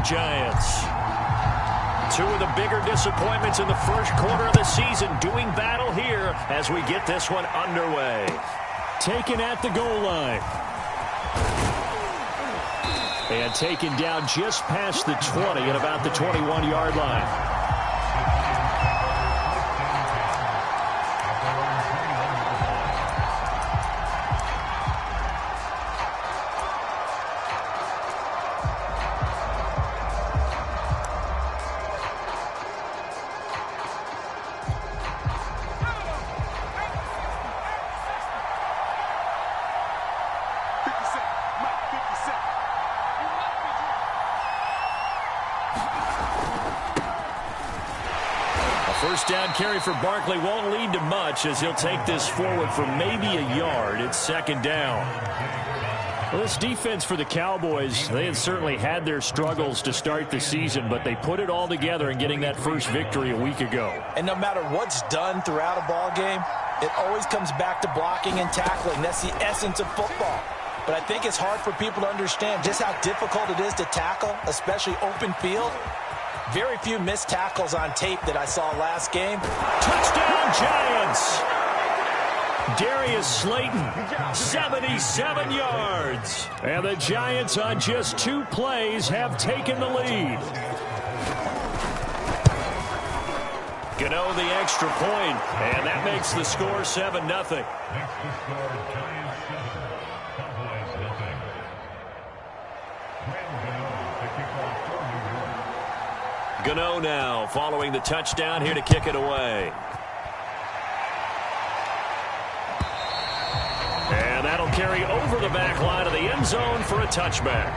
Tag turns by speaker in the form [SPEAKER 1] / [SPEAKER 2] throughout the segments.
[SPEAKER 1] Giants. Two of the bigger disappointments in the first quarter of the season doing battle here as we get this one underway. Taken at the goal line. And taken down just past the 20 at about the 21-yard line.
[SPEAKER 2] First down carry for Barkley won't lead to much as he'll take this forward for maybe a yard. It's second down. Well, this defense for the Cowboys, they had certainly had their struggles to start the season, but they put it all together in getting that first victory a week ago.
[SPEAKER 3] And no matter what's done throughout a ball game, it always comes back to blocking and tackling. That's the essence of football. But I think it's hard for people to understand just how difficult it is to tackle, especially open field. Very few missed tackles on tape that I saw last game.
[SPEAKER 1] Touchdown, Giants! Darius Slayton, 77 yards.
[SPEAKER 2] And the Giants on just 2 plays have taken the lead.
[SPEAKER 1] Gano the extra point, and that makes the score 7-0. Gano now following the touchdown here to kick it away. And that'll carry over the back line of the end zone for a touchback.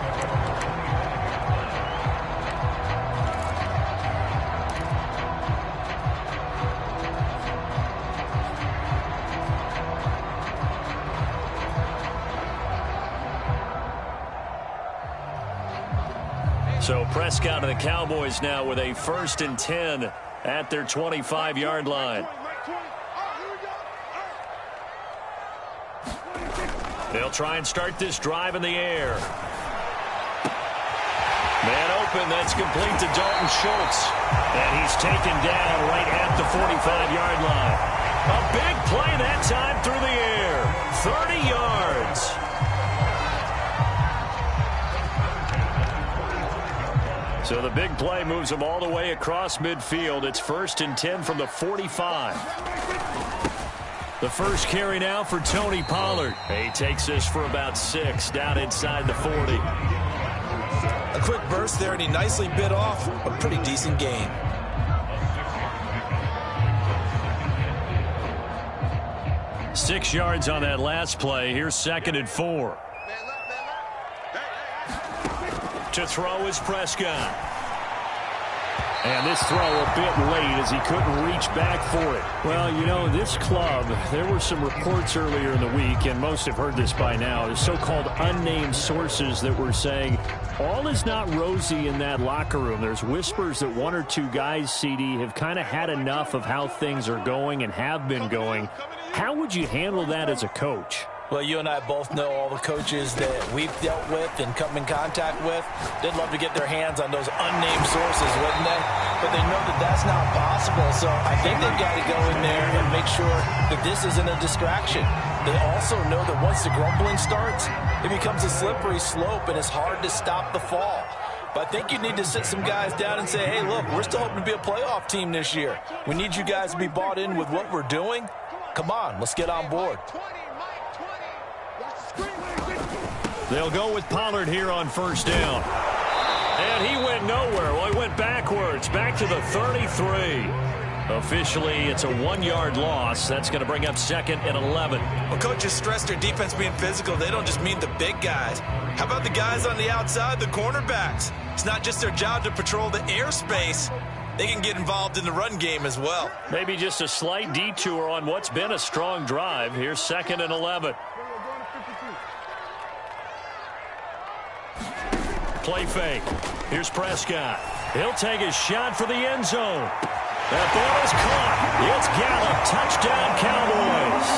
[SPEAKER 1] So Prescott and the Cowboys now with a 1st and 10 at their 25-yard line. They'll try and start this drive in the air. Man open, that's complete to Dalton Schultz. And he's taken down right at the 45-yard line. A big play that time through the air. 30 yards. So the big play moves him all the way across midfield. It's 1st and 10 from the 45. The first carry now for Tony Pollard. He takes this for about 6 down inside the 40.
[SPEAKER 3] A quick burst there, and he nicely bit off a pretty decent gain.
[SPEAKER 1] Six yards on that last play. Here's 2nd and 4. To throw is Prescott.
[SPEAKER 2] And this throw a bit late as he couldn't reach back for it. Well, you know, this club, there were some reports earlier in the week, and most have heard this by now, the so-called unnamed sources that were saying all is not rosy in that locker room. There's whispers that 1 or 2 guys, CD, have kind of had enough of how things are going and have been going. How would you handle that as a coach?
[SPEAKER 3] Well, you and I both know all the coaches that we've dealt with and come in contact with. They'd love to get their hands on those unnamed sources, wouldn't they? But they know that that's not possible, so I think they've got to go in there and make sure that this isn't a distraction. They also know that once the grumbling starts, it becomes a slippery slope, and it's hard to stop the fall. But I think you need to sit some guys down and say, hey, look, we're still hoping to be a playoff team this year. We need you guys to be bought in with what we're doing. Come on, let's get on board.
[SPEAKER 1] They'll go with Pollard here on 1st down. And he went nowhere. Well, he went backwards, back to the 33. Officially, it's a 1-yard loss. That's going to bring up 2nd and 11.
[SPEAKER 3] Well, coaches stress their defense being physical. They don't just mean the big guys. How about the guys on the outside, the cornerbacks? It's not just their job to patrol the airspace. They can get involved in the run game as well.
[SPEAKER 1] Maybe just a slight detour on what's been a strong drive. Here's 2nd and 11. Play fake. Here's Prescott. He'll take a shot for the end zone. That ball is caught. It's Gallup. Touchdown, Cowboys.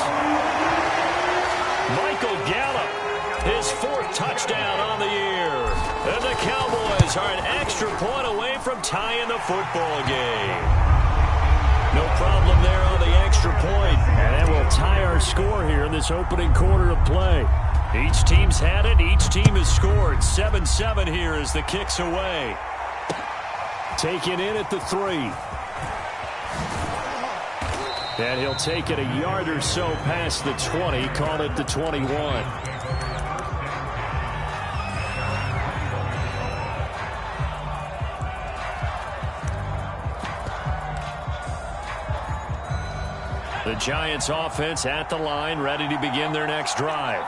[SPEAKER 1] Michael Gallup, his 4th touchdown on the year. And the Cowboys Cowboys are an extra point away from tying the football game. No problem there on the extra point.
[SPEAKER 2] And that will tie our score here in this opening quarter of play.
[SPEAKER 1] Each team's had it. Each team has scored. 7-7 here as the kick's away.
[SPEAKER 2] Taken in at the 3. And he'll take it a yard or so past the 20. Call it the 21.
[SPEAKER 1] The Giants offense at the line, ready to begin their next drive.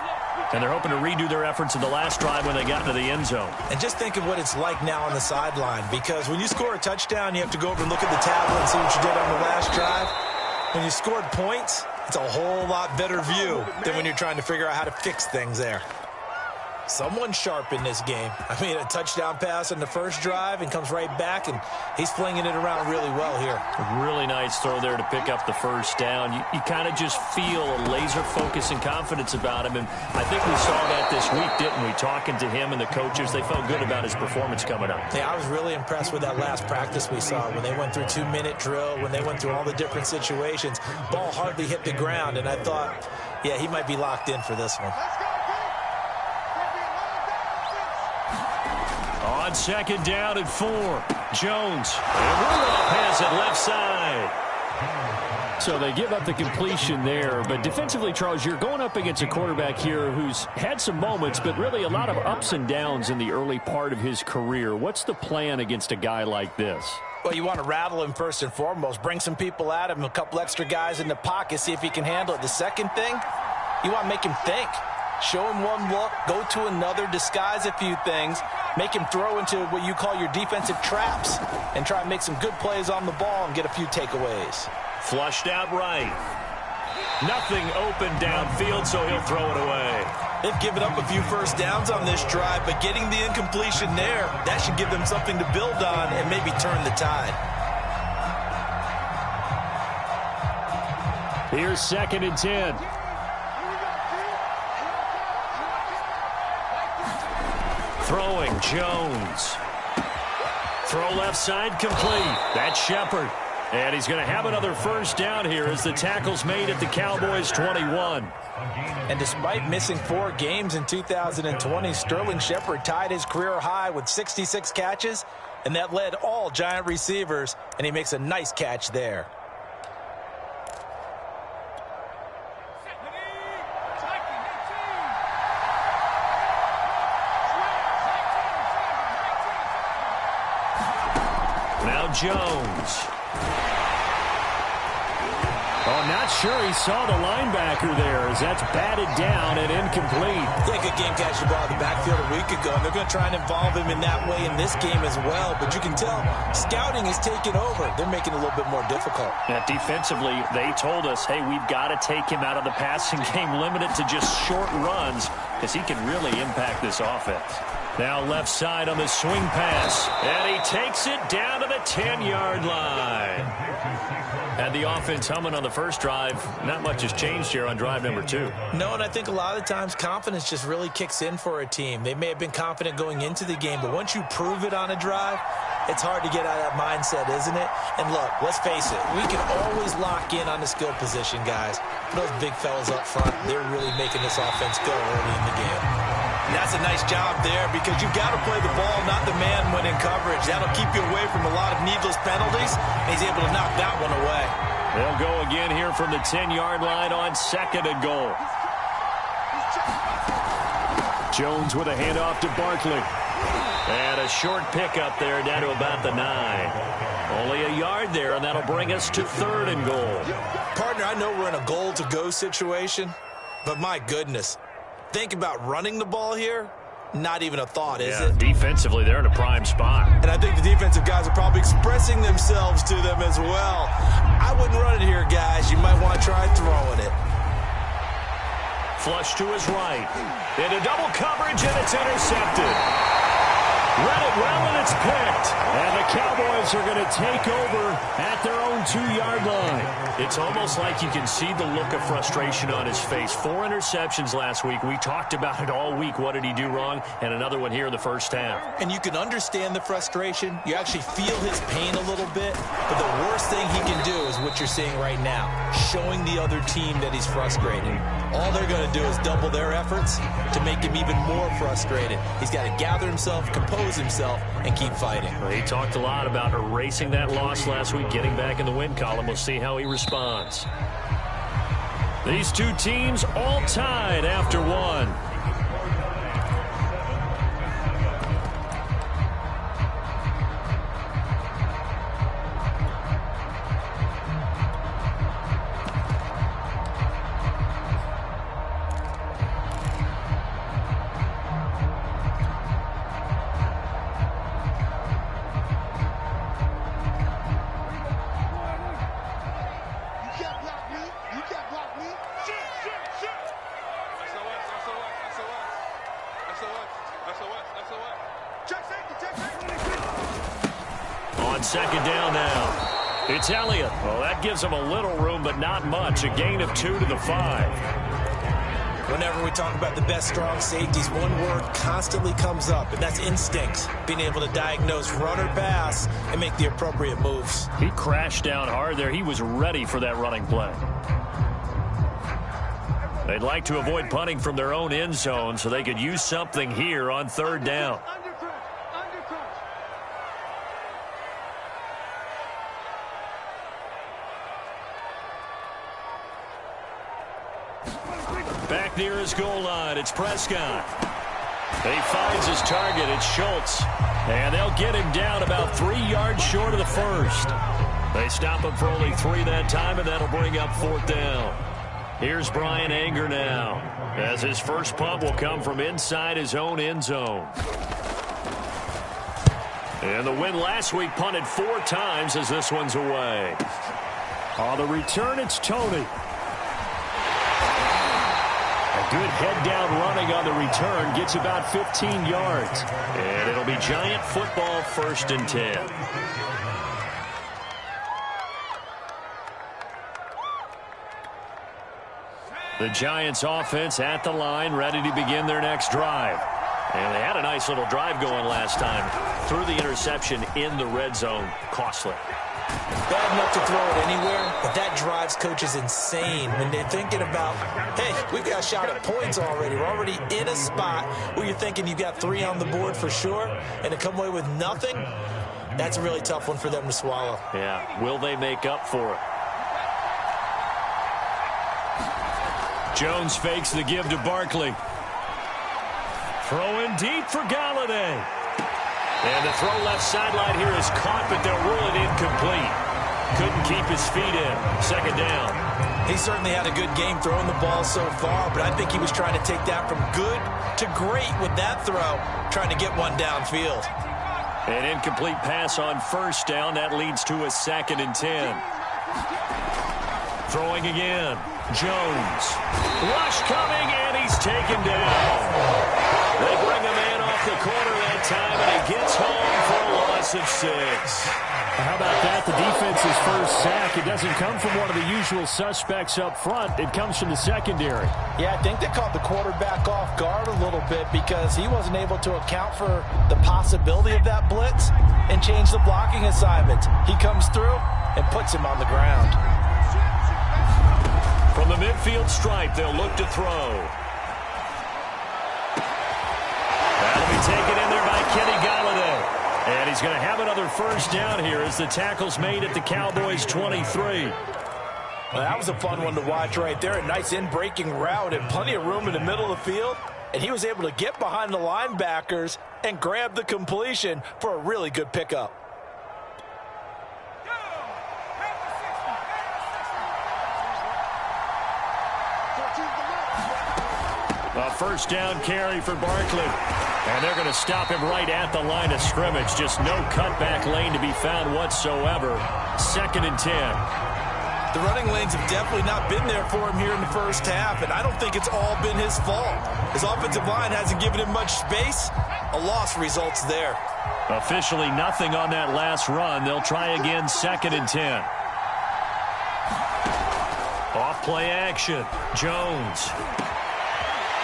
[SPEAKER 1] And they're hoping to redo their efforts in the last drive when they got into the end zone.
[SPEAKER 3] And just think of what it's like now on the sideline, because when you score a touchdown, you have to go over and look at the tablet and see what you did on the last drive. When you scored points, it's a whole lot better view than when you're trying to figure out how to fix things there. Someone sharp in this game. I mean, a touchdown pass on the first drive and comes right back, and he's flinging it around really well here.
[SPEAKER 1] Really nice throw there to pick up the first down. You kind of just feel a laser focus and confidence about him, and I think we saw that this week, didn't we? Talking to him and the coaches, they felt good about his performance coming up.
[SPEAKER 3] Yeah, I was really impressed with that last practice we saw when they went through 2-minute drill, when they went through all the different situations. Ball hardly hit the ground, and I thought, yeah, he might be locked in for this one.
[SPEAKER 1] On second down and 4, Jones. And Rudolph has it left side.
[SPEAKER 2] So they give up the completion there. But defensively, Charles, you're going up against a quarterback here who's had some moments, but really a lot of ups and downs in the early part of his career. What's the plan against a guy like this?
[SPEAKER 3] Well, you want to rattle him first and foremost. Bring some people at him, a couple extra guys in the pocket, see if he can handle it. The second thing, you want to make him think. Show him one look, go to another, disguise a few things, make him throw into what you call your defensive traps, and try and make some good plays on the ball and get a few takeaways.
[SPEAKER 1] Flushed out right. Nothing open downfield, so he'll throw it away.
[SPEAKER 3] They've given up a few first downs on this drive, but getting the incompletion there, that should give them something to build on and maybe turn the tide.
[SPEAKER 2] Here's 2nd and 10.
[SPEAKER 1] Throwing, Jones. Throw left side complete. That's Shepard. And he's going to have another first down here as the tackle's made at the Cowboys' 21.
[SPEAKER 3] And despite missing 4 games in 2020, Sterling Shepard tied his career high with 66 catches, and that led all Giant receivers, and he makes a nice catch there.
[SPEAKER 1] Now Jones.
[SPEAKER 2] Oh, not sure he saw the linebacker there as that's batted down and incomplete.
[SPEAKER 3] Yeah, good game catch the ball in the backfield a week ago, and they're going to try and involve him in that way in this game as well. But you can tell scouting is taking over. They're making it a little bit more difficult.
[SPEAKER 1] Now, defensively, they told us, hey, we've got to take him out of the passing game, limit it to just short runs because he can really impact this offense. Now left side on the swing pass, and he takes it down to the 10-yard line. Had the offense humming on the first drive. Not much has changed here on drive number 2.
[SPEAKER 3] No, and I think a lot of times confidence just really kicks in for a team. They may have been confident going into the game, but once you prove it on a drive, it's hard to get out of that mindset, isn't it? And look, let's face it, we can always lock in on the skill position, guys. But those big fellas up front, they're really making this offense go early in the game. And that's a nice job there because you've got to play the ball, not the man when in coverage. That'll keep you away from a lot of needless penalties, and he's able to knock that one away.
[SPEAKER 1] They'll go again here from the 10-yard line on 2nd and goal.
[SPEAKER 2] Jones with a handoff to Barkley.
[SPEAKER 1] And a short pickup there down to about the 9. Only a yard there, and that'll bring us to 3rd and goal.
[SPEAKER 3] Partner, I know we're in a goal-to-go situation, but my goodness, think about running the ball here. Not even a thought, is it?
[SPEAKER 1] Defensively, they're in a prime spot.
[SPEAKER 3] And I think the defensive guys are probably expressing themselves to them as well. I wouldn't run it here, guys. You might want to try throwing it.
[SPEAKER 1] Flush to his right. Into double coverage, and it's intercepted. Read it well, and it's picked. And the
[SPEAKER 2] Cowboys are going to take over at their own 2-yard line.
[SPEAKER 1] It's almost like you can see the look of frustration on his face. 4 interceptions last week. We talked about it all week. What did he do wrong? And another one here in the first half.
[SPEAKER 3] And you can understand the frustration. You actually feel his pain a little bit. But the worst thing he can do is what you're seeing right now, showing the other team that he's frustrated. All they're going to do is double their efforts to make him even more frustrated. He's got to gather himself, compose himself, and keep fighting.
[SPEAKER 1] Well, he talked a lot about erasing that loss last week, getting back in the win column. We'll see how he responds. These two teams all tied after one. On second down now, it's Elliott. Well, that gives him a little room, but not much. A gain of 2 to the 5.
[SPEAKER 3] Whenever we talk about the best strong safeties, one word constantly comes up, and that's instincts. Being able to diagnose run or pass and make the appropriate moves.
[SPEAKER 1] He crashed down hard there. He was ready for that running play. They'd like to avoid punting from their own end zone so they could use something here on third down. Back near his goal line, it's Prescott. He finds his target, it's Schultz. And they'll get him down about 3 yards short of the first. They stop him for only 3 that time, and that'll bring up 4th down. Here's Brian Anger now, as his first punt will come from inside his own end zone. And the win last week punted 4 times as this one's away.
[SPEAKER 2] On the return, it's Tony. A good head-down running on the return gets about 15 yards.
[SPEAKER 1] And it'll be Giant football, 1st and 10. The Giants offense at the line, ready to begin their next drive. And they had a nice little drive going last time. Threw the interception in the red zone. Costly.
[SPEAKER 3] Bad enough to throw it anywhere, but that drives coaches insane when they're thinking about, hey, we've got a shot at points already. We're already in a spot where you're thinking you've got 3 on the board for sure, and to come away with nothing, that's a really tough one for them to swallow.
[SPEAKER 1] Yeah, will they make up for it? Jones fakes the give to Barkley. Throw in deep for Galladay. And the throw left sideline here is caught, but they'll rule it incomplete. Couldn't keep his feet in. 2nd down.
[SPEAKER 3] He certainly had a good game throwing the ball so far, but I think he was trying to take that from good to great with that throw, trying to get one downfield.
[SPEAKER 1] An incomplete pass on 1st down. That leads to a 2nd and 10. Throwing again. Jones. Rush coming, and he's taken down. They bring a man off the corner that time, and he gets home for a loss of 6.
[SPEAKER 2] How about that? The defense's first sack. It doesn't come from one of the usual suspects up front. It comes from the secondary.
[SPEAKER 3] Yeah, I think they caught the quarterback off guard a little bit because he wasn't able to account for the possibility of that blitz and change the blocking assignment. He comes through and puts him on the ground.
[SPEAKER 1] From the midfield stripe, they'll look to throw. That'll be taken in there by Kenny Galladay. And he's going to have another 1st down here as the tackle's made at the Cowboys' 23.
[SPEAKER 3] Well, that was a fun one to watch right there. A nice in-breaking route and plenty of room in the middle of the field. And he was able to get behind the linebackers and grab the completion for a really good pickup.
[SPEAKER 1] A 1st down carry for Barkley. And they're going to stop him right at the line of scrimmage. Just no cutback lane to be found whatsoever. 2nd and 10.
[SPEAKER 3] The running lanes have definitely not been there for him here in the first half, and I don't think it's all been his fault. His offensive line hasn't given him much space. A loss results there.
[SPEAKER 1] Officially nothing on that last run. They'll try again, 2nd and 10. Off play action. Jones.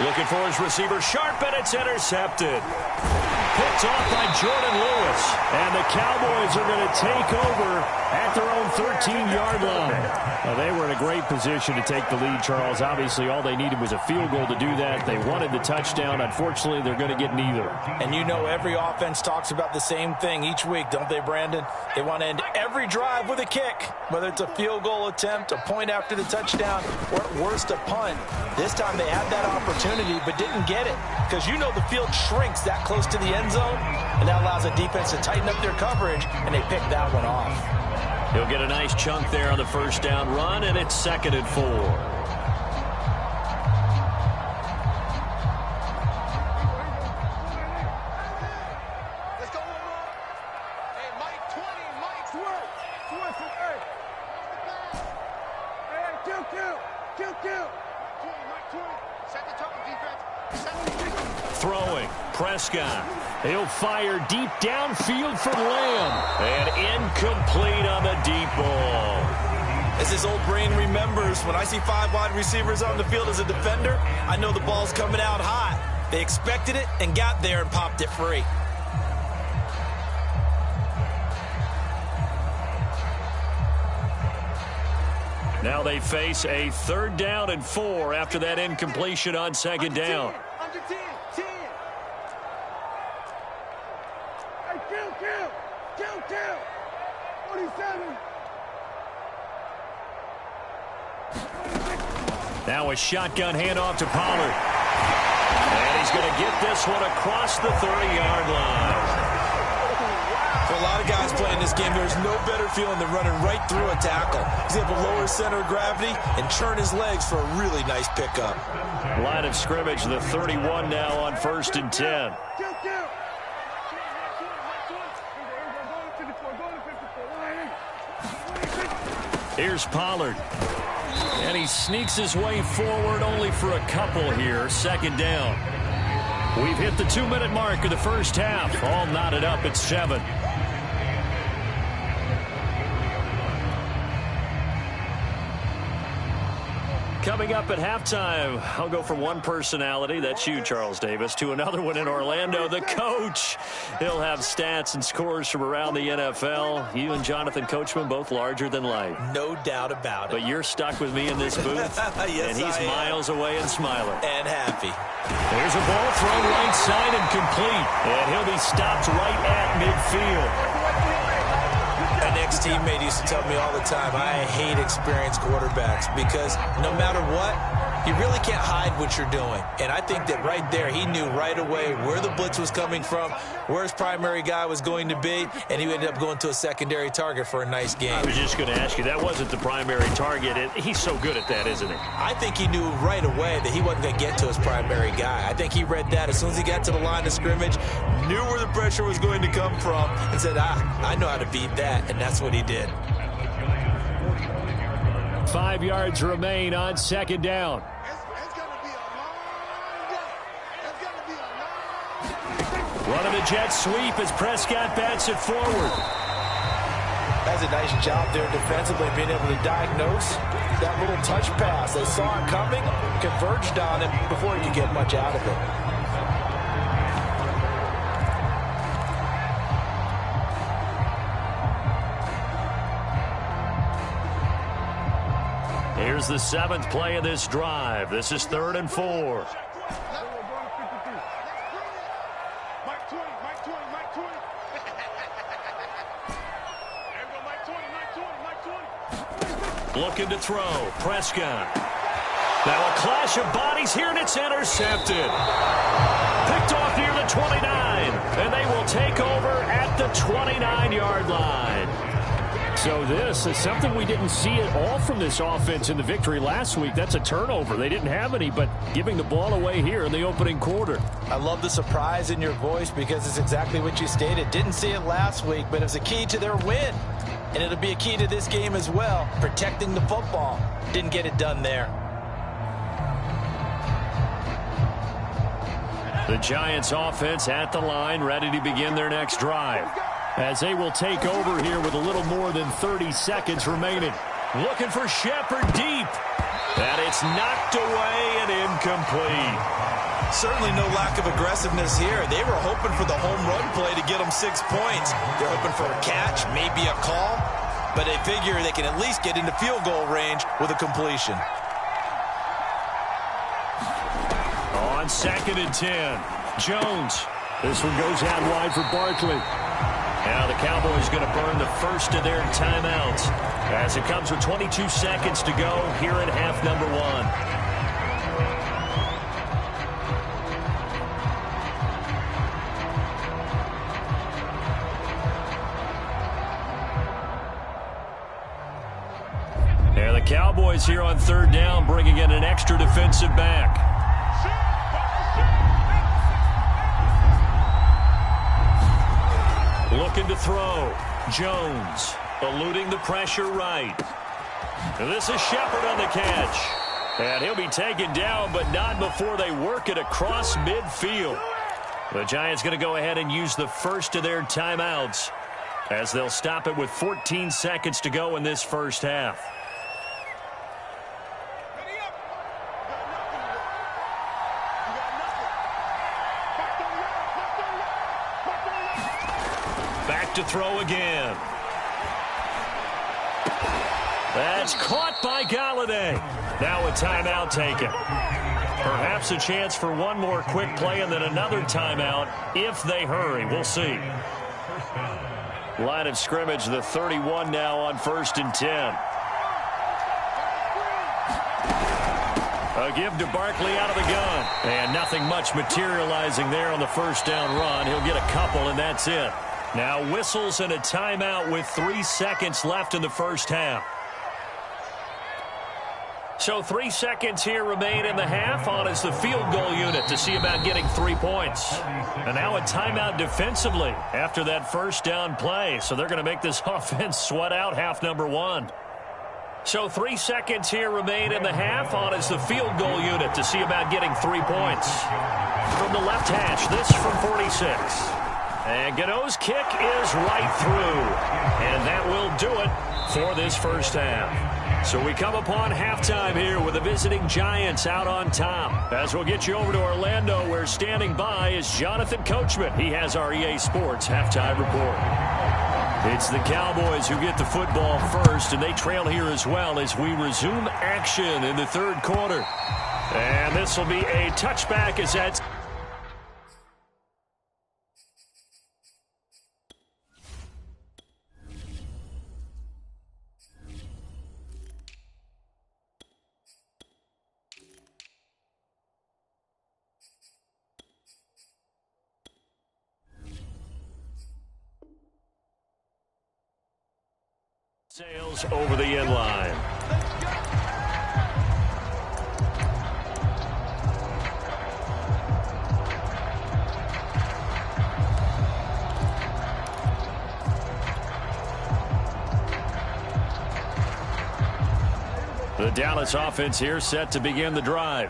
[SPEAKER 1] Looking for his receiver. Sharp, and it's intercepted. Picked off by Jordan Lewis. And the Cowboys are going to take over at their own 13-yard line.
[SPEAKER 2] Well, they were in a great position to take the lead, Charles. Obviously, all they needed was a field goal to do that. They wanted the touchdown. Unfortunately, they're going to get neither.
[SPEAKER 3] And you know every offense talks about the same thing each week, don't they, Brandon? They want to end every drive with a kick, whether it's a field goal attempt, a point after the touchdown, or at worst a punt. This time they had that opportunity but didn't get it because you know the field shrinks that close to the end zone, and that allows the defense to tighten up their coverage, and they pick that one off.
[SPEAKER 1] He'll get a nice chunk there on the first down run, and it's 2nd and 4.
[SPEAKER 4] Let's go one more. Hey, Mike 20, Mike Swerve. Swerve from Earth. Hey, Q. Mike 20. Set the tone, defense.
[SPEAKER 1] Throwing. Prescott. He'll fire deep downfield from Lamb. And incomplete on the deep ball.
[SPEAKER 3] As his old brain remembers, when I see 5 wide receivers on the field as a defender, I know the ball's coming out hot. They expected it and got there and popped it free.
[SPEAKER 1] Now they face a 3rd down and 4 after that incompletion on 2nd down.
[SPEAKER 4] Under 10. Hey, kill. 47.
[SPEAKER 1] Now a shotgun handoff to Pollard. And he's going to get this one across the 30-yard line.
[SPEAKER 3] For a lot of guys playing this game, there's no better feeling than running right through a tackle. He's able to lower his center of gravity and churn his legs for a really nice pickup.
[SPEAKER 1] Line of scrimmage, the 31 now on 1st and 10. Here's Pollard. And he sneaks his way forward only for a couple here. 2nd down. We've hit the 2-minute mark of the first half. All knotted up at 7. Coming up at halftime, I'll go from one personality, that's you, Charles Davis, to another one in Orlando, the coach. He'll have stats and scores from around the NFL. You and Jonathan Coachman, both larger than life.
[SPEAKER 3] No doubt about it.
[SPEAKER 1] But you're stuck with me in this booth,
[SPEAKER 3] yes,
[SPEAKER 1] and he's miles away and smiling.
[SPEAKER 3] And happy.
[SPEAKER 1] There's a ball thrown right side and complete, and he'll be stopped right at midfield.
[SPEAKER 3] An ex-teammate used to tell me all the time, I hate experienced quarterbacks because no matter what, you really can't hide what you're doing. And I think that right there, he knew right away where the blitz was coming from, where his primary guy was going to be, and he ended up going to a secondary target for a nice game.
[SPEAKER 1] I was just going to ask you, that wasn't the primary target. He's so good at that, isn't he?
[SPEAKER 3] I think he knew right away that he wasn't going to get to his primary guy. I think he read that as soon as he got to the line of scrimmage, knew where the pressure was going to come from, and said, I know how to beat that, and that's what he did.
[SPEAKER 2] 5 yards remain on 2nd down.
[SPEAKER 1] Running a jet sweep as Prescott bats it forward.
[SPEAKER 3] That's a nice job there defensively, being able to diagnose that little touch pass. They saw it coming, converged on him before he could get much out of it.
[SPEAKER 1] Here's the 7th play of this drive. This is 3rd and 4. Looking to throw. Prescott. Now a clash of bodies here, and it's intercepted. Picked off near the 29. And they will take over at the 29-yard line.
[SPEAKER 2] So this is something we didn't see at all from this offense in the victory last week. That's a turnover. They didn't have any, but giving the ball away here in the opening quarter.
[SPEAKER 3] I love the surprise in your voice because it's exactly what you stated. Didn't see it last week, but it was a key to their win. And it'll be a key to this game as well, protecting the football. Didn't get it done there.
[SPEAKER 2] The Giants offense at the line, ready to begin their next drive, as they will take over here with a little more than 30 seconds remaining. Looking for Shepard deep. And it's knocked away and incomplete.
[SPEAKER 3] Certainly no lack of aggressiveness here. They were hoping for the home run play to get them 6 points. They're hoping for a catch, maybe a call, but they figure they can at least get into field goal range with a completion.
[SPEAKER 2] On 2nd and 10, Jones. This one goes out wide for Barkley. Now the Cowboys going to burn the first of their timeouts as it comes with 22 seconds to go here in half number 1. And the Cowboys here on 3rd down bringing in an extra defensive back. Looking to throw. Jones eluding the pressure right. And this is Shepard on the catch. And he'll be taken down, but not before they work it across midfield. The Giants going to go ahead and use the first of their timeouts as they'll stop it with 14 seconds to go in this first half. To throw again. That's caught by Galladay. Now a timeout taken. Perhaps a chance for one more quick play and then another timeout if they hurry. We'll see. Line of scrimmage, the 31 now on 1st and 10. A give to Barkley out of the gun. And nothing much materializing there on the first down run. He'll get a couple and that's it. Now whistles and a timeout with 3 seconds left in the first half. So 3 seconds here remain in the half. On is the field goal unit to see about getting 3 points. And now a timeout defensively after that first down play. So they're going to make this offense sweat out half number 1. So 3 seconds here remain in the half. On is the field goal unit to see about getting 3 points. From the left hash, this from 46. And Gano's kick is right through. And that will do it for this first half. So we come upon halftime here with the visiting Giants out on top. As we'll get you over to Orlando, where standing by is Jonathan Coachman. He has our EA Sports halftime report. It's the Cowboys who get the football first, and they trail here as well as we resume action in the 3rd quarter. And this will be a touchback as that's sails over the end line. The Dallas offense here set to begin the drive.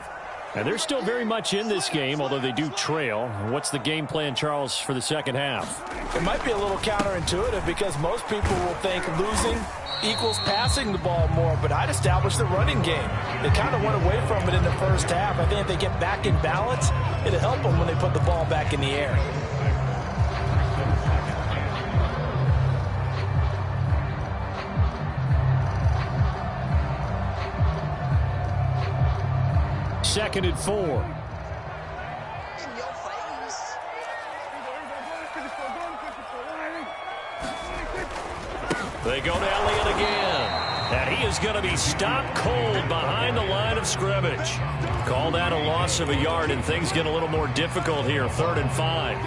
[SPEAKER 2] And they're still very much in this game, although they do trail. What's the game plan, Charles, for the second half?
[SPEAKER 3] It might be a little counterintuitive because most people will think losing equals passing the ball more, but I'd establish the running game. They kind of went away from it in the first half. I think if they get back in balance, it'll help them when they put the ball back in the air.
[SPEAKER 2] Second and 4.
[SPEAKER 4] In your face.
[SPEAKER 2] They go to Elliott again. And he is going to be stopped cold behind the line of scrimmage. Call that a loss of a yard, and things get a little more difficult here. 3rd and 5.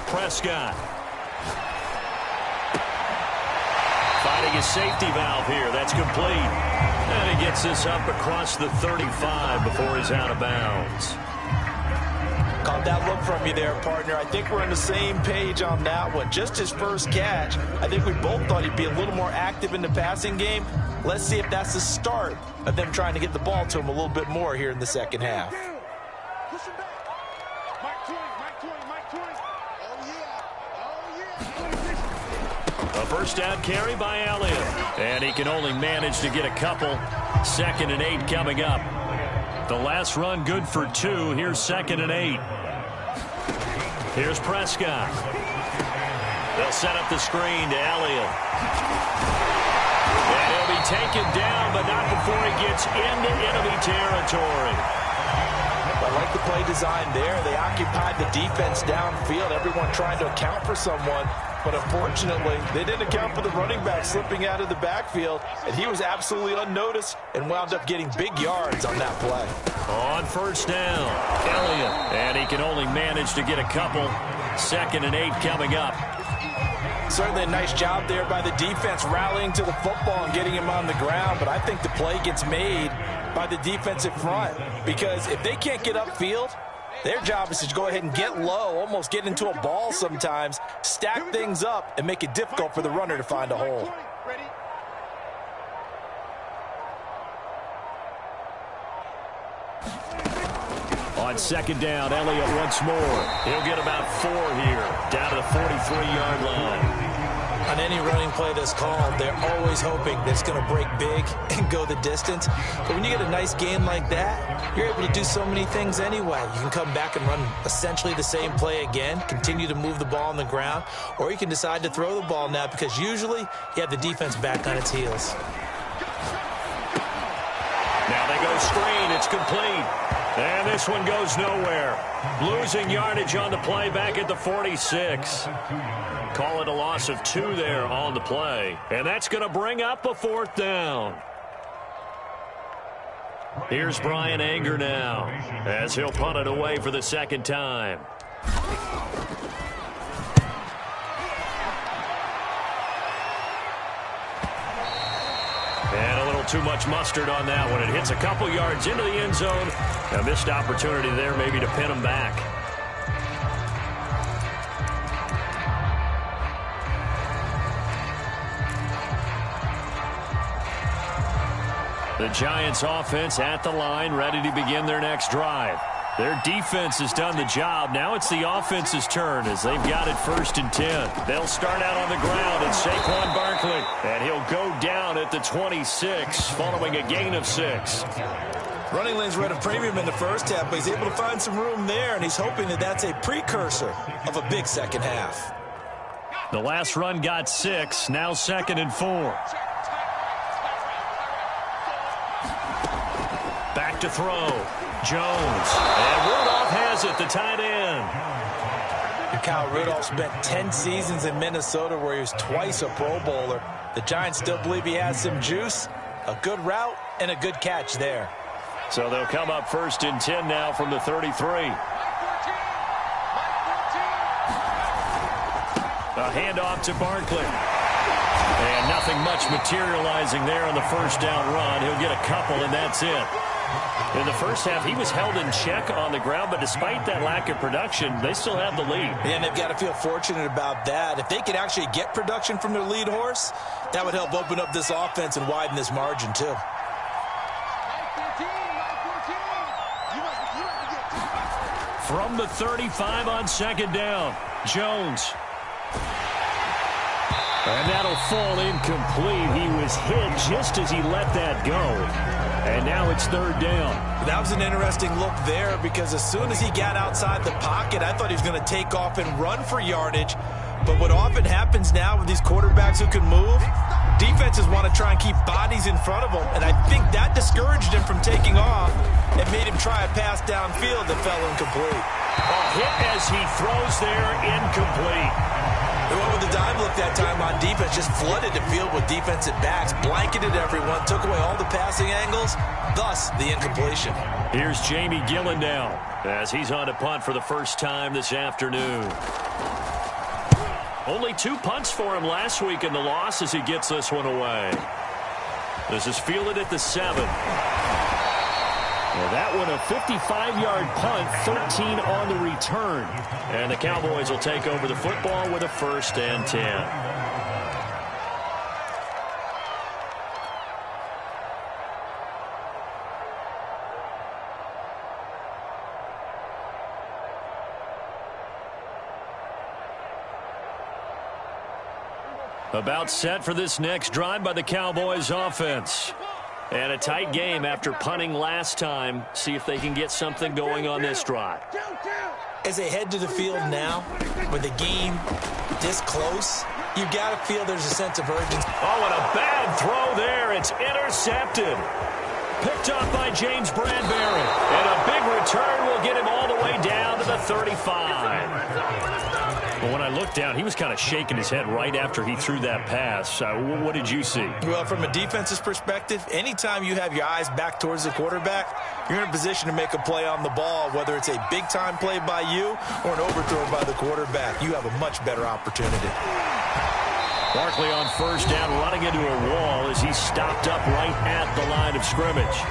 [SPEAKER 1] Prescott. Finding his safety valve here. That's complete. And he gets this up across the 35 before he's out of bounds.
[SPEAKER 3] Caught that look from you there, partner. I think we're on the same page on that one. Just his first catch. I think we both thought he'd be a little more active in the passing game. Let's see if that's the start of them trying to get the ball to him a little bit more here in the second half.
[SPEAKER 4] Push him back. Mike 20, Mike 20, Mike 20. Oh, yeah.
[SPEAKER 1] A first down carry by Elliott. And he can only manage to get a couple. 2nd and 8 coming up. The last run good for 2. Here's 2nd and 8. Here's Prescott. They'll set up the screen to Elliott. And he'll be taken down, but not before he gets into enemy territory.
[SPEAKER 3] I like the play design there. They occupied the defense downfield, everyone trying to account for someone. But unfortunately, they didn't account for the running back slipping out of the backfield, and he was absolutely unnoticed and wound up getting big yards on that play.
[SPEAKER 1] On first down, Elliott. And he can only manage to get a couple. 2nd and 8 coming up.
[SPEAKER 3] Certainly a nice job there by the defense rallying to the football and getting him on the ground, but I think the play gets made by the defensive front, because if they can't get upfield, their job is to go ahead and get low, almost get into a ball sometimes, stack things up, and make it difficult for the runner to find a hole.
[SPEAKER 1] On 2nd down, Elliott once more. He'll get about 4 here, down to the 43-yard line.
[SPEAKER 3] On any running play that's called, they're always hoping that it's going to break big and go the distance. But when you get a nice game like that, you're able to do so many things anyway. You can come back and run essentially the same play again, continue to move the ball on the ground, or you can decide to throw the ball now because usually you have the defense back on its heels.
[SPEAKER 1] Now they go screen. It's complete. And this one goes nowhere. Losing yardage on the play back at the 46. Call it a loss of 2 there on the play. And that's going to bring up a 4th down. Here's Brian Anger now as he'll punt it away for the 2nd time. And a little too much mustard on that one. It hits a couple yards into the end zone. A missed opportunity there maybe to pin him back. The Giants offense at the line, ready to begin their next drive. Their defense has done the job. Now it's the offense's turn as they've got it 1st and 10. They'll start out on the ground. It's Saquon Barkley. And he'll go down at the 26 following a gain of 6.
[SPEAKER 3] Running lanes were at a premium in the first half, but he's able to find some room there, and he's hoping that that's a precursor of a big second half.
[SPEAKER 1] The last run got 6. Now 2nd and 4. Back to throw. Jones. And Rudolph has it, the tight end.
[SPEAKER 3] Kyle Rudolph spent 10 seasons in Minnesota where he was twice a Pro Bowler. The Giants still believe he has some juice, a good route, and a good catch there.
[SPEAKER 1] So they'll come up 1st and 10 now from the 33. A handoff to Barkley. And nothing much materializing there on the first down run. He'll get a couple, and that's it. In the first half, he was held in check on the ground, but despite that lack of production, they still have the lead.
[SPEAKER 3] And they've got to feel fortunate about that. If they could actually get production from their lead horse, that would help open up this offense and widen this margin, too.
[SPEAKER 1] From the 35 on 2nd down, Jones. And that'll fall incomplete. He was hit just as he let that go. And now it's 3rd down.
[SPEAKER 3] That was an interesting look there because as soon as he got outside the pocket, I thought he was going to take off and run for yardage. But what often happens now with these quarterbacks who can move, defenses want to try and keep bodies in front of them. And I think that discouraged him from taking off and made him try a pass downfield that fell incomplete.
[SPEAKER 1] A hit as he throws there, incomplete.
[SPEAKER 3] They went with the dive look that time on defense, just flooded the field with defensive backs, blanketed everyone, took away all the passing angles, thus the incompletion.
[SPEAKER 1] Here's Jamie Gillendow as he's on to punt for the first time this afternoon. Only 2 punts for him last week in the loss as he gets this one away. This is fielded at the 7.
[SPEAKER 2] Well, that one a 55-yard punt, 13 on the return.
[SPEAKER 1] And the Cowboys will take over the football with a 1st and 10. About set for this next drive by the Cowboys offense. And a tight game after punting last time. See if they can get something going on this drive.
[SPEAKER 3] As they head to the field now, with the game this close, you've got to feel there's a sense of urgency.
[SPEAKER 1] Oh, and a bad throw there. It's intercepted. Picked up by James Bradbury. And a big return will get him all the way down to the 35. Well, when I looked down, he was kind of shaking his head right after he threw that pass. What did you see?
[SPEAKER 3] Well, from a defense's perspective, anytime you have your eyes back towards the quarterback, you're in a position to make a play on the ball, whether it's a big-time play by you or an overthrow by the quarterback. You have a much better opportunity.
[SPEAKER 1] Barkley on 1st down, running into a wall as he's stopped up right at the line of scrimmage.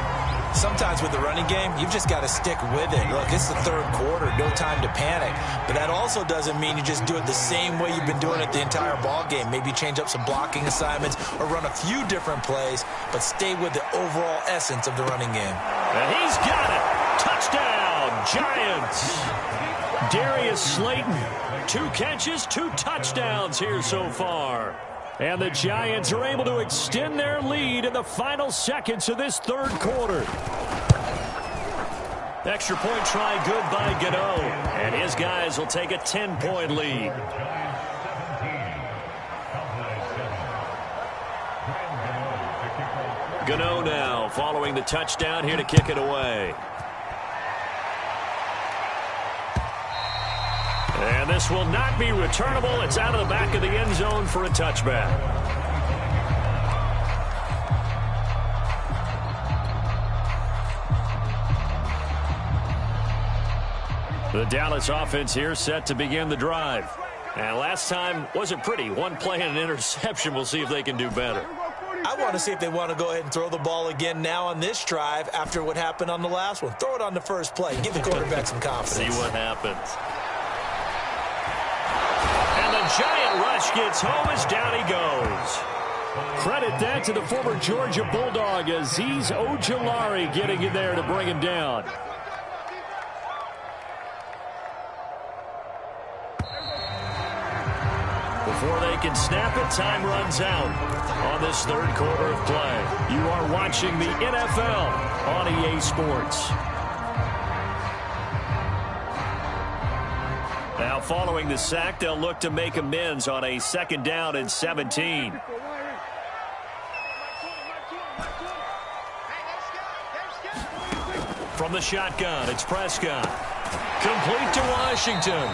[SPEAKER 3] Sometimes with the running game, you've just got to stick with it. Look, it's the 3rd quarter, no time to panic. But that also doesn't mean you just do it the same way you've been doing it the entire ball game. Maybe change up some blocking assignments or run a few different plays, but stay with the overall essence of the running game.
[SPEAKER 1] And he's got it. Touchdown, Giants. Darius Slayton, 2 catches, 2 touchdowns here so far.
[SPEAKER 2] And the Giants are able to extend their lead in the final seconds of this 3rd quarter.
[SPEAKER 1] Extra point try good by Gano. And his guys will take a 10-point lead. Gano now following the touchdown here to kick it away. And this will not be returnable. It's out of the back of the end zone for a touchback. The Dallas offense here set to begin the drive. And last time wasn't pretty. 1 play and an interception. We'll see if they can do better.
[SPEAKER 3] I want to see if they want to go ahead and throw the ball again now on this drive after what happened on the last one. Throw it on the first play. Give the quarterback some confidence.
[SPEAKER 1] See what happens. Giant rush gets home as down he goes.
[SPEAKER 2] Credit that to the former Georgia Bulldog, Azeez Ojulari getting in there to bring him down.
[SPEAKER 1] Before they can snap it, time runs out on this 3rd quarter of play.
[SPEAKER 2] You are watching the NFL on EA Sports.
[SPEAKER 1] Now following the sack, they'll look to make amends on a 2nd down and 17. From the shotgun, it's Prescott. Complete to Washington.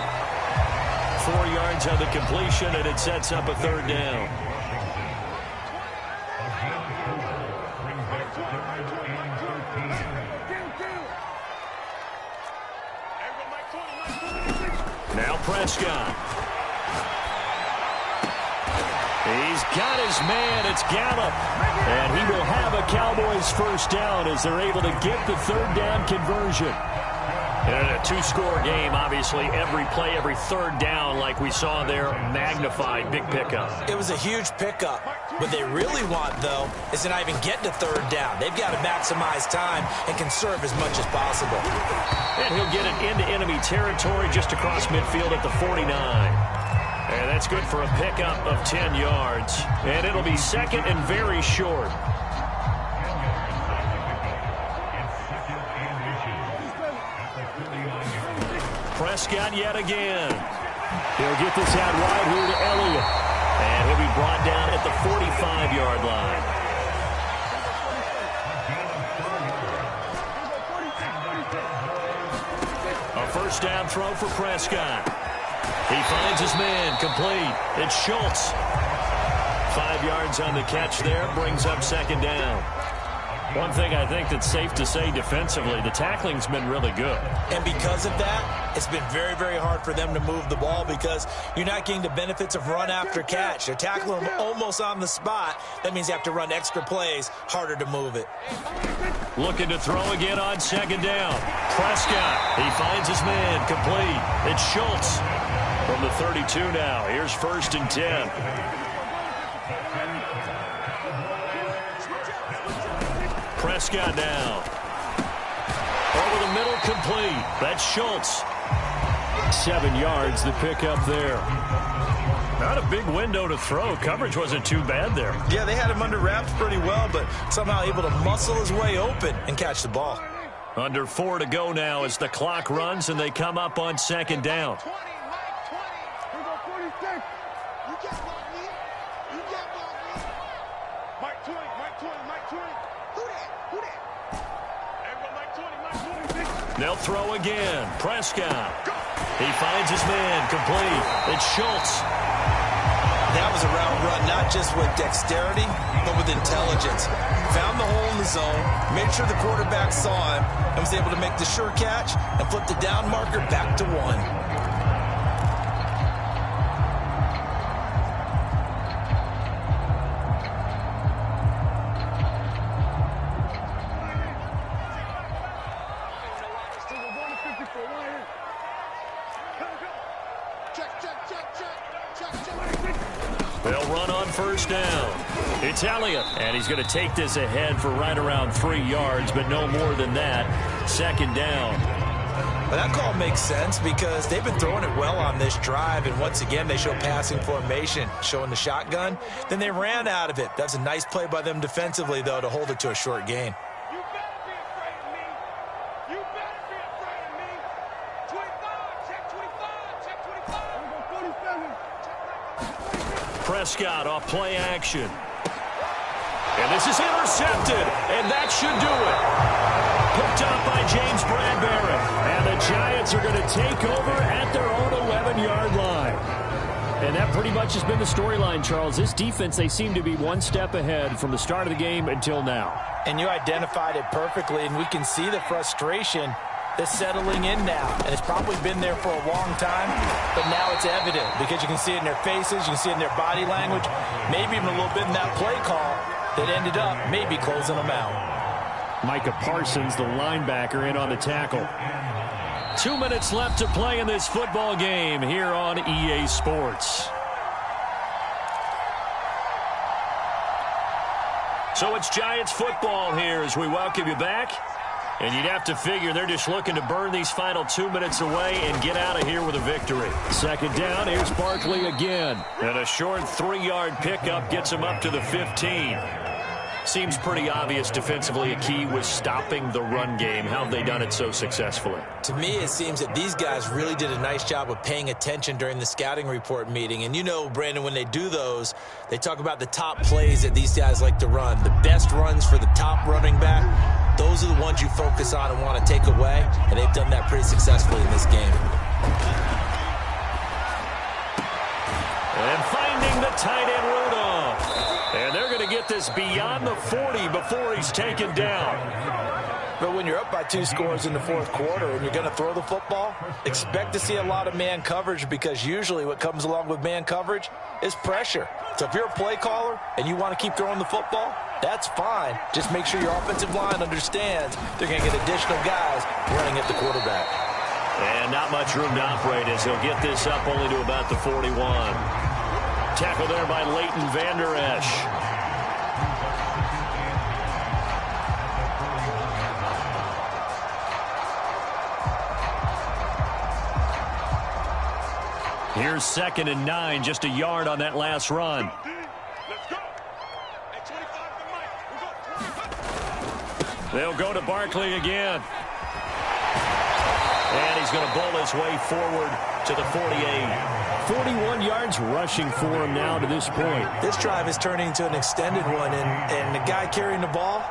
[SPEAKER 1] 4 yards on the completion, and it sets up a 3rd down. Now Prescott. He's got his man. It's Gallup. And he will have a Cowboys 1st down as they're able to get the 3rd down conversion. And a 2-score game, obviously, every play, every 3rd down, like we saw there, magnified, big pickup.
[SPEAKER 3] It was a huge pickup. What they really want, though, is to not even get to 3rd down. They've got to maximize time and conserve as much as possible.
[SPEAKER 1] And he'll get it into enemy territory just across midfield at the 49. And that's good for a pickup of 10 yards. And it'll be 2nd and very short. Prescott yet again.
[SPEAKER 2] He'll get this out wide here to Elliott.
[SPEAKER 1] And he'll be brought down at the 45-yard line. A 1st down throw for Prescott. He finds his man, complete. It's Schultz. 5 yards on the catch there, brings up 2nd down.
[SPEAKER 2] One thing I think that's safe to say defensively, the tackling's been really good.
[SPEAKER 3] And because of that, it's been very, very hard for them to move the ball because you're not getting the benefits of run after catch. They're tackling them almost on the spot. That means you have to run extra plays, harder to move it.
[SPEAKER 1] Looking to throw again on second down. Prescott, he finds his man, complete. It's Schultz from the 32 now. Here's 1st and 10. Prescott now. Over the middle, complete. That's Schultz.
[SPEAKER 2] 7 yards, the pickup there.
[SPEAKER 1] Not a big window to throw. Coverage wasn't too bad there.
[SPEAKER 3] Yeah, they had him under wraps pretty well, but somehow able to muscle his way open and catch the ball.
[SPEAKER 1] Under 4 to go now as the clock runs and they come up on second down.
[SPEAKER 4] 20, Mike 20. Here go 46. You can't block me. You can't block me. Mike 20, Mike 20, Mike 20. Who that? Who that? There go Mike 20, Mike 20.
[SPEAKER 1] They'll throw again. Prescott. He finds his man, complete. It's Schultz.
[SPEAKER 3] That was a route run, not just with dexterity, but with intelligence. Found the hole in the zone, made sure the quarterback saw him, and was able to make the sure catch and flip the down marker back to 1.
[SPEAKER 1] They'll run on 1st down. It's Elliott, and he's going to take this ahead for right around 3 yards, but no more than that. 2nd down.
[SPEAKER 3] Well, that call makes sense because they've been throwing it well on this drive, and once again, they show passing formation, showing the shotgun. Then they ran out of it. That's a nice play by them defensively, though, to hold it to a short gain.
[SPEAKER 4] You better be afraid of me. You better be afraid of me. 25, check 25, check 25. Here go 47.
[SPEAKER 1] Prescott off play action. And this is intercepted, and that should do it. Picked up by James Bradbury. And the Giants are going to take over at their own 11-yard line.
[SPEAKER 2] And that pretty much has been the storyline, Charles. This defense, they seem to be one step ahead from the start of the game until now.
[SPEAKER 3] And you identified it perfectly, and we can see the frustration that's settling in now. And it's probably been there for a long time, but now it's evident because you can see it in their faces, you can see it in their body language, maybe even a little bit in that play call that ended up maybe closing them out.
[SPEAKER 2] Micah Parsons, the linebacker, in on the tackle.
[SPEAKER 1] 2 minutes left to play in this football game here on EA Sports. So it's Giants football here as we welcome you back. And you'd have to figure they're just looking to burn these final 2 minutes away and get out of here with a victory.
[SPEAKER 2] 2nd down, here's Barkley again.
[SPEAKER 1] And a short 3-yard pickup gets him up to the 15. Seems pretty obvious defensively a key was stopping the run game. How have they done it so successfully?
[SPEAKER 3] To me, it seems that these guys really did a nice job of paying attention during the scouting report meeting. And you know, Brandon, when they do those, they talk about the top plays that these guys like to run. The best runs for the top running back. Those are the ones you focus on and want to take away, and they've done that pretty successfully in this game.
[SPEAKER 1] And finding the tight end Rudolph. And they're going to get this beyond the 40 before he's taken down.
[SPEAKER 3] But when you're up by 2 scores in the 4th quarter and you're going to throw the football, expect to see a lot of man coverage because usually what comes along with man coverage is pressure. So if you're a play caller and you want to keep throwing the football, that's fine. Just make sure your offensive line understands they're going to get additional guys running at the quarterback.
[SPEAKER 1] And not much room to operate as he'll get this up only to about the 41. Tackle there by Leighton Vander Esch. Here's 2nd and 9, just a yard on that last run.
[SPEAKER 4] Let's go. At 25 to Mike. We go 25.
[SPEAKER 1] They'll go to Barkley again. And he's going to bowl his way forward to the 48.
[SPEAKER 2] 41 yards rushing for him now to this point.
[SPEAKER 3] This drive is turning into an extended one, and the guy carrying the ball,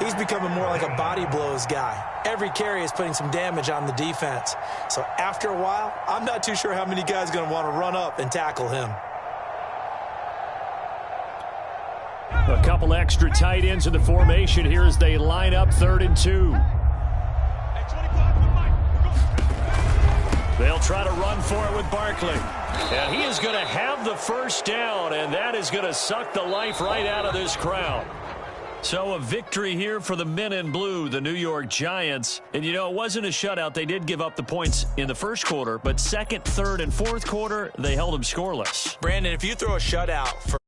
[SPEAKER 3] he's becoming more like a body blows guy. Every carry is putting some damage on the defense. So after a while, I'm not too sure how many guys are going to want to run up and tackle him.
[SPEAKER 2] A couple extra tight ends in the formation here as they line up 3rd and 2. They'll try to run for it with Barkley. And he is going to have the first down, and that is going to suck the life right out of this crowd. So a victory here for the men in blue, the New York Giants. And, you know, it wasn't a shutout. They did give up the points in the first quarter, but second, third, and fourth quarter, they held them scoreless.
[SPEAKER 3] Brandon, if you throw a shutout for